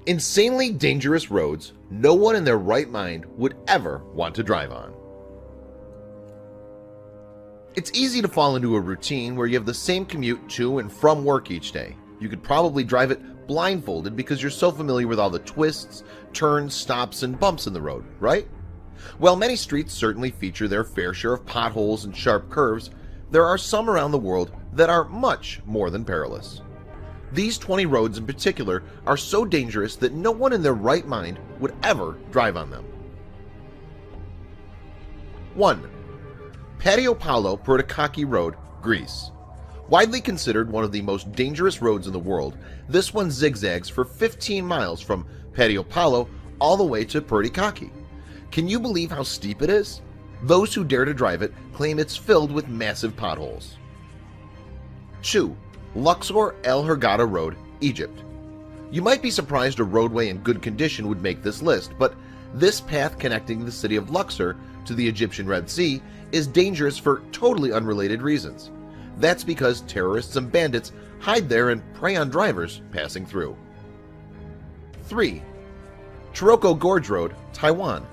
Insanely dangerous roads no one in their right mind would ever want to drive on. It's easy to fall into a routine where you have the same commute to and from work each day. You could probably drive it blindfolded because you're so familiar with all the twists, turns, stops, and bumps in the road, right? While many streets certainly feature their fair share of potholes and sharp curves, there are some around the world that are much more than perilous. These 20 roads in particular are so dangerous that no one in their right mind would ever drive on them. 1. Patio Paolo Porticacchi Road, Greece. Widely considered one of the most dangerous roads in the world, this one zigzags for 15 miles from Patio Paolo all the way to Porticacchi. Can you believe how steep it is? Those who dare to drive it claim it's filled with massive potholes. 2. Luxor El Hurghada Road, Egypt. You might be surprised a roadway in good condition would make this list, but this path connecting the city of Luxor to the Egyptian Red Sea is dangerous for totally unrelated reasons. That's because terrorists and bandits hide there and prey on drivers passing through. 3. Taroko Gorge Road, Taiwan.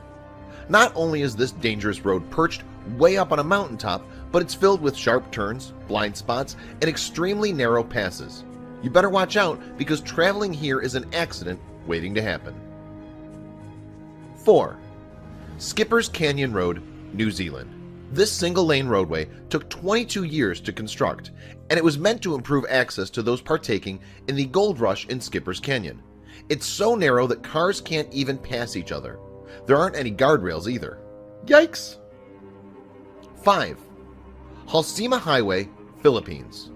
Not only is this dangerous road perched way up on a mountaintop, but it's filled with sharp turns, blind spots, and extremely narrow passes. You better watch out because traveling here is an accident waiting to happen. 4. Skipper's Canyon Road, New Zealand. This single-lane roadway took 22 years to construct, and it was meant to improve access to those partaking in the gold rush in Skipper's Canyon. It's so narrow that cars can't even pass each other. There aren't any guardrails either. Yikes! 5. Halsema Highway, Philippines.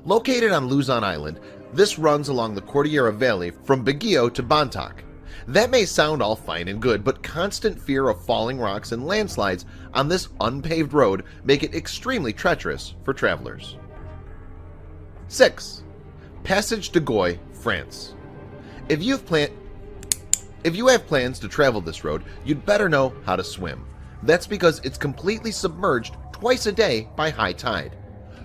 Located on Luzon Island, this runs along the Cordillera Valley from Baguio to Bontoc. That may sound all fine and good, but constant fear of falling rocks and landslides on this unpaved road make it extremely treacherous for travelers. 6. Passage de Goy, France. If you have plans to travel this road, you'd better know how to swim. That's because it's completely submerged twice a day by high tide.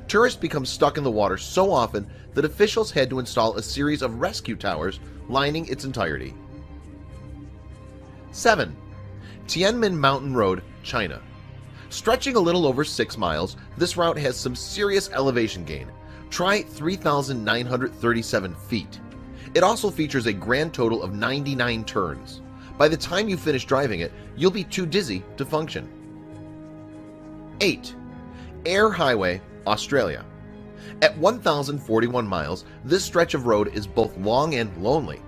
Tourists become stuck in the water so often that officials had to install a series of rescue towers lining its entirety. 7. Tianmen Mountain Road, China. Stretching a little over 6 miles, this route has some serious elevation gain. Try 3,937 feet. It also features a grand total of 99 turns. By the time you finish driving it, you'll be too dizzy to function. 8. Eyre Highway, Australia. At 1,041 miles, this stretch of road is both long and lonely.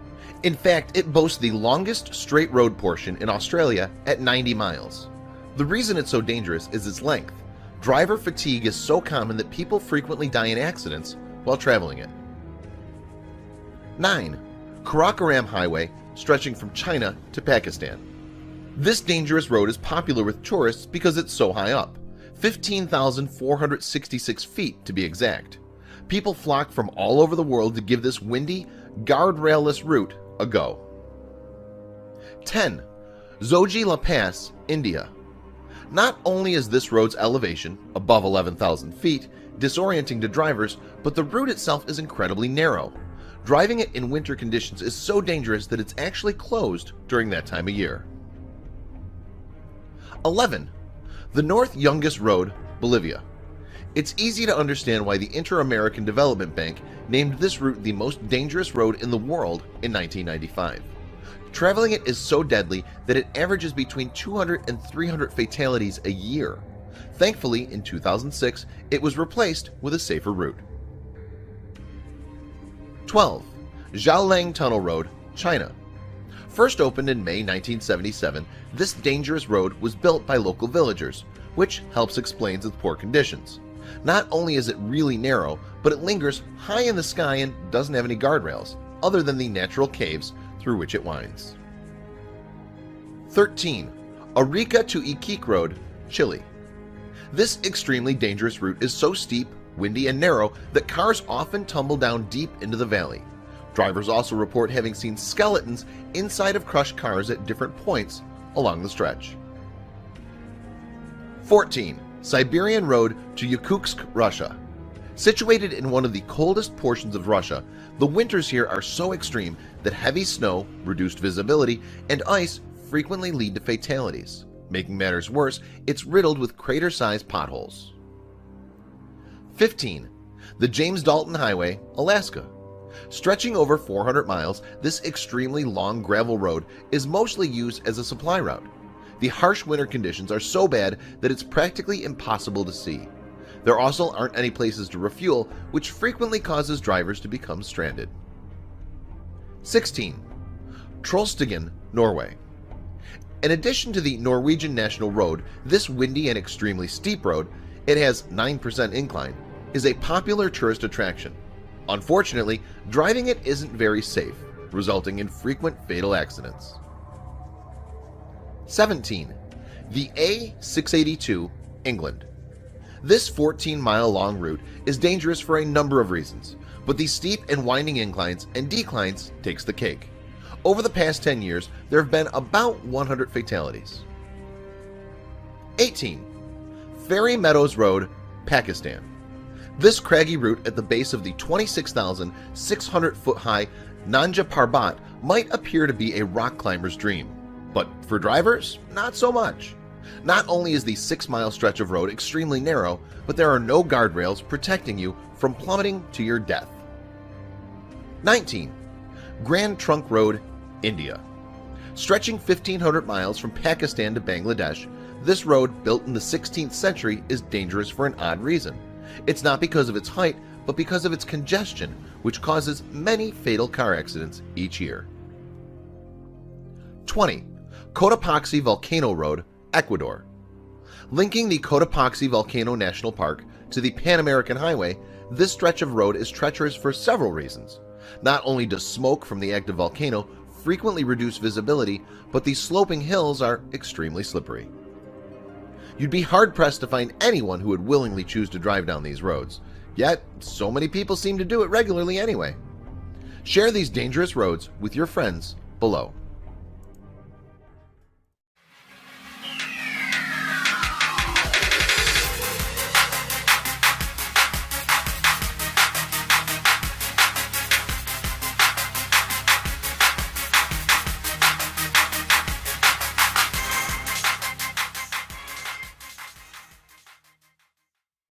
In fact, it boasts the longest straight road portion in Australia at 90 miles. The reason it's so dangerous is its length. Driver fatigue is so common that people frequently die in accidents while traveling it. 9. Karakoram Highway, stretching from China to Pakistan. This dangerous road is popular with tourists because it's so high up, 15,466 feet to be exact. People flock from all over the world to give this windy, guardrail-less route a go. 10. Zoji La Pass, India. Not only is this road's elevation, above 11,000 feet, disorienting to drivers, but the route itself is incredibly narrow. Driving it in winter conditions is so dangerous that it's actually closed during that time of year. 11. The North Yungas Road, Bolivia. It's easy to understand why the Inter-American Development Bank named this route the most dangerous road in the world in 1995. Traveling it is so deadly that it averages between 200 and 300 fatalities a year. Thankfully, in 2006, it was replaced with a safer route. 12. Zhaoleng Tunnel Road, China. First opened in May 1977, this dangerous road was built by local villagers, which helps explain its poor conditions. Not only is it really narrow, but it lingers high in the sky and doesn't have any guardrails, other than the natural caves through which it winds. 13. Arica to Iquique Road, Chile. This extremely dangerous route is so steep, windy, and narrow that cars often tumble down deep into the valley. Drivers also report having seen skeletons inside of crushed cars at different points along the stretch. 14. Siberian Road to Yakutsk, Russia. Situated in one of the coldest portions of Russia, the winters here are so extreme that heavy snow, reduced visibility, and ice frequently lead to fatalities. Making matters worse, it's riddled with crater-sized potholes. 15. The James Dalton Highway, Alaska. Stretching over 400 miles, this extremely long gravel road is mostly used as a supply route. The harsh winter conditions are so bad that it's practically impossible to see. There also aren't any places to refuel, which frequently causes drivers to become stranded. 16. Trollstigen, Norway. In addition to the Norwegian National Road, this windy and extremely steep road, it has 9% incline, is a popular tourist attraction. Unfortunately, driving it isn't very safe, resulting in frequent fatal accidents. 17. The A682, England. This 14-mile-long route is dangerous for a number of reasons, but the steep and winding inclines and declines takes the cake. Over the past 10 years, there have been about 100 fatalities. 18. Fairy Meadows Road, Pakistan. This craggy route at the base of the 26,600-foot-high Nanga Parbat might appear to be a rock climber's dream, but for drivers, not so much. Not only is the 6-mile stretch of road extremely narrow, but there are no guardrails protecting you from plummeting to your death. 19. Grand Trunk Road, India. Stretching 1,500 miles from Pakistan to Bangladesh, this road, built in the 16th century, is dangerous for an odd reason. It's not because of its height, but because of its congestion, which causes many fatal car accidents each year. 20. Cotopaxi Volcano Road, Ecuador. Linking the Cotopaxi Volcano National Park to the Pan American Highway, this stretch of road is treacherous for several reasons. Not only does smoke from the active volcano frequently reduce visibility, but these sloping hills are extremely slippery. You'd be hard-pressed to find anyone who would willingly choose to drive down these roads, yet so many people seem to do it regularly anyway. Share these dangerous roads with your friends below.